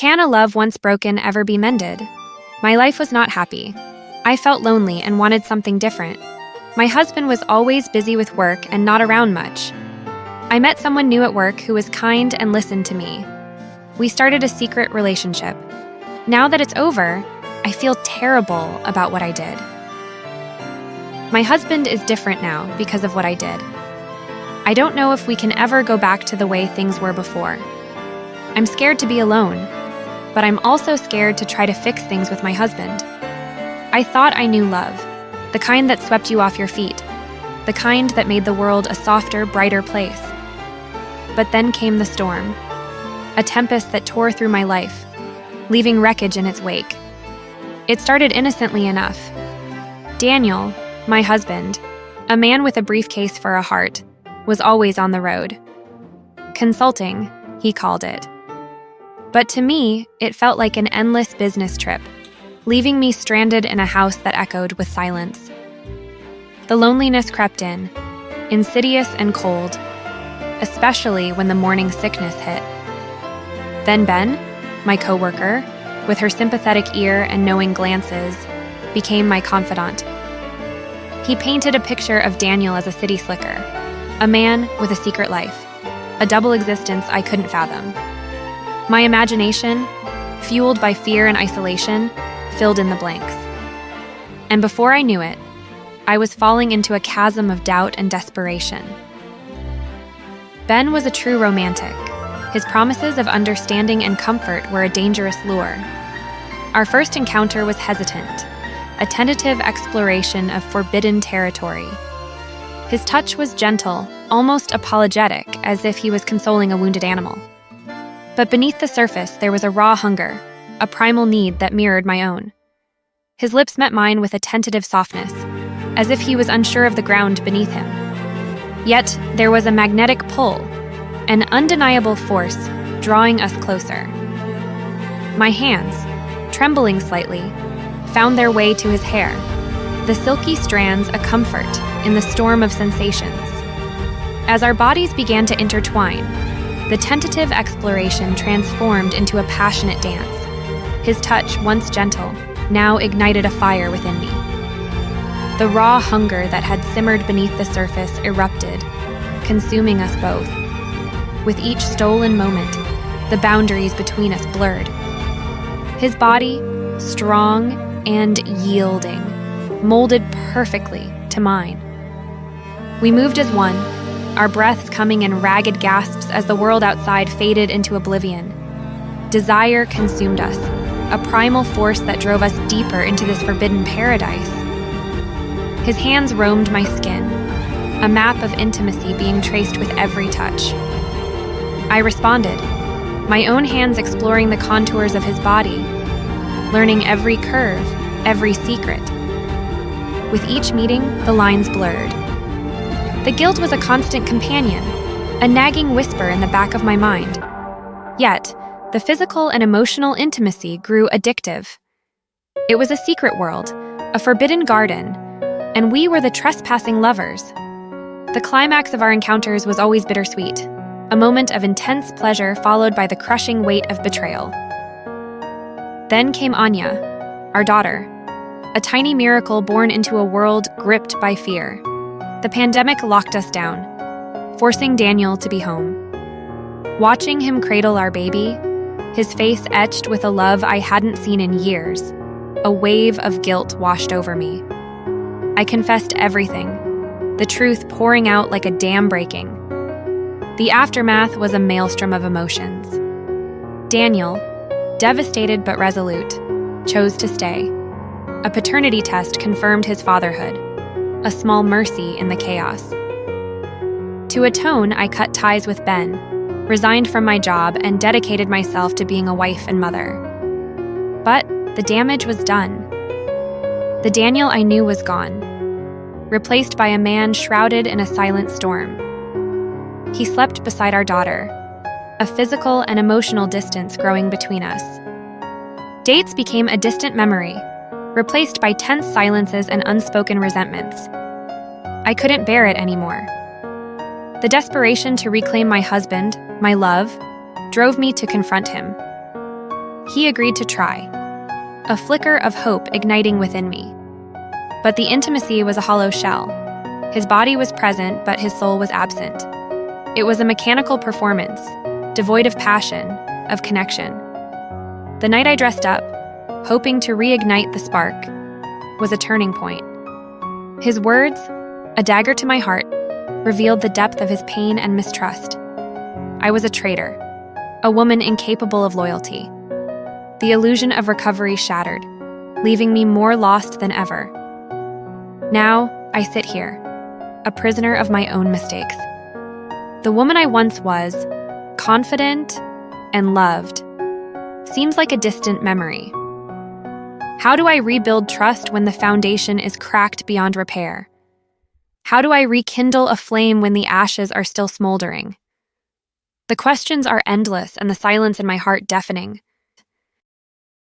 Can a love once broken ever be mended? My life was not happy. I felt lonely and wanted something different. My husband was always busy with work and not around much. I met someone new at work who was kind and listened to me. We started a secret relationship. Now that it's over, I feel terrible about what I did. My husband is different now because of what I did. I don't know if we can ever go back to the way things were before. I'm scared to be alone, but I'm also scared to try to fix things with my husband. I thought I knew love, the kind that swept you off your feet, the kind that made the world a softer, brighter place. But then came the storm, a tempest that tore through my life, leaving wreckage in its wake. It started innocently enough. Daniel, my husband, a man with a briefcase for a heart, was always on the road. Consulting, he called it. But to me, it felt like an endless business trip, leaving me stranded in a house that echoed with silence. The loneliness crept in, insidious and cold, especially when the morning sickness hit. Then Ben, my coworker, with her sympathetic ear and knowing glances, became my confidant. He painted a picture of Daniel as a city slicker, a man with a secret life, a double existence I couldn't fathom. My imagination, fueled by fear and isolation, filled in the blanks. And before I knew it, I was falling into a chasm of doubt and desperation. Ben was a true romantic. His promises of understanding and comfort were a dangerous lure. Our first encounter was hesitant, a tentative exploration of forbidden territory. His touch was gentle, almost apologetic, as if he was consoling a wounded animal. But beneath the surface, there was a raw hunger, a primal need that mirrored my own. His lips met mine with a tentative softness, as if he was unsure of the ground beneath him. Yet, there was a magnetic pull, an undeniable force drawing us closer. My hands, trembling slightly, found their way to his hair, the silky strands a comfort in the storm of sensations. As our bodies began to intertwine, the tentative exploration transformed into a passionate dance. His touch, once gentle, now ignited a fire within me. The raw hunger that had simmered beneath the surface erupted, consuming us both. With each stolen moment, the boundaries between us blurred. His body, strong and yielding, molded perfectly to mine. We moved as one, our breaths coming in ragged gasps as the world outside faded into oblivion. Desire consumed us, a primal force that drove us deeper into this forbidden paradise. His hands roamed my skin, a map of intimacy being traced with every touch. I responded, my own hands exploring the contours of his body, learning every curve, every secret. With each meeting, the lines blurred. The guilt was a constant companion, a nagging whisper in the back of my mind. Yet, the physical and emotional intimacy grew addictive. It was a secret world, a forbidden garden, and we were the trespassing lovers. The climax of our encounters was always bittersweet, a moment of intense pleasure followed by the crushing weight of betrayal. Then came Anya, our daughter, a tiny miracle born into a world gripped by fear. The pandemic locked us down, forcing Daniel to be home. Watching him cradle our baby, his face etched with a love I hadn't seen in years, a wave of guilt washed over me. I confessed everything, the truth pouring out like a dam breaking. The aftermath was a maelstrom of emotions. Daniel, devastated but resolute, chose to stay. A paternity test confirmed his fatherhood, a small mercy in the chaos. To atone, I cut ties with Ben, resigned from my job, and dedicated myself to being a wife and mother. But the damage was done. The Daniel I knew was gone, replaced by a man shrouded in a silent storm. He slept beside our daughter, a physical and emotional distance growing between us. Dates became a distant memory, replaced by tense silences and unspoken resentments. I couldn't bear it anymore. The desperation to reclaim my husband, my love, drove me to confront him. He agreed to try, a flicker of hope igniting within me. But the intimacy was a hollow shell. His body was present, but his soul was absent. It was a mechanical performance, devoid of passion, of connection. The night I dressed up, hoping to reignite the spark, was a turning point. His words, a dagger to my heart, revealed the depth of his pain and mistrust. I was a traitor, a woman incapable of loyalty. The illusion of recovery shattered, leaving me more lost than ever. Now, I sit here, a prisoner of my own mistakes. The woman I once was, confident and loved, seems like a distant memory. How do I rebuild trust when the foundation is cracked beyond repair? How do I rekindle a flame when the ashes are still smoldering? The questions are endless and the silence in my heart deafening.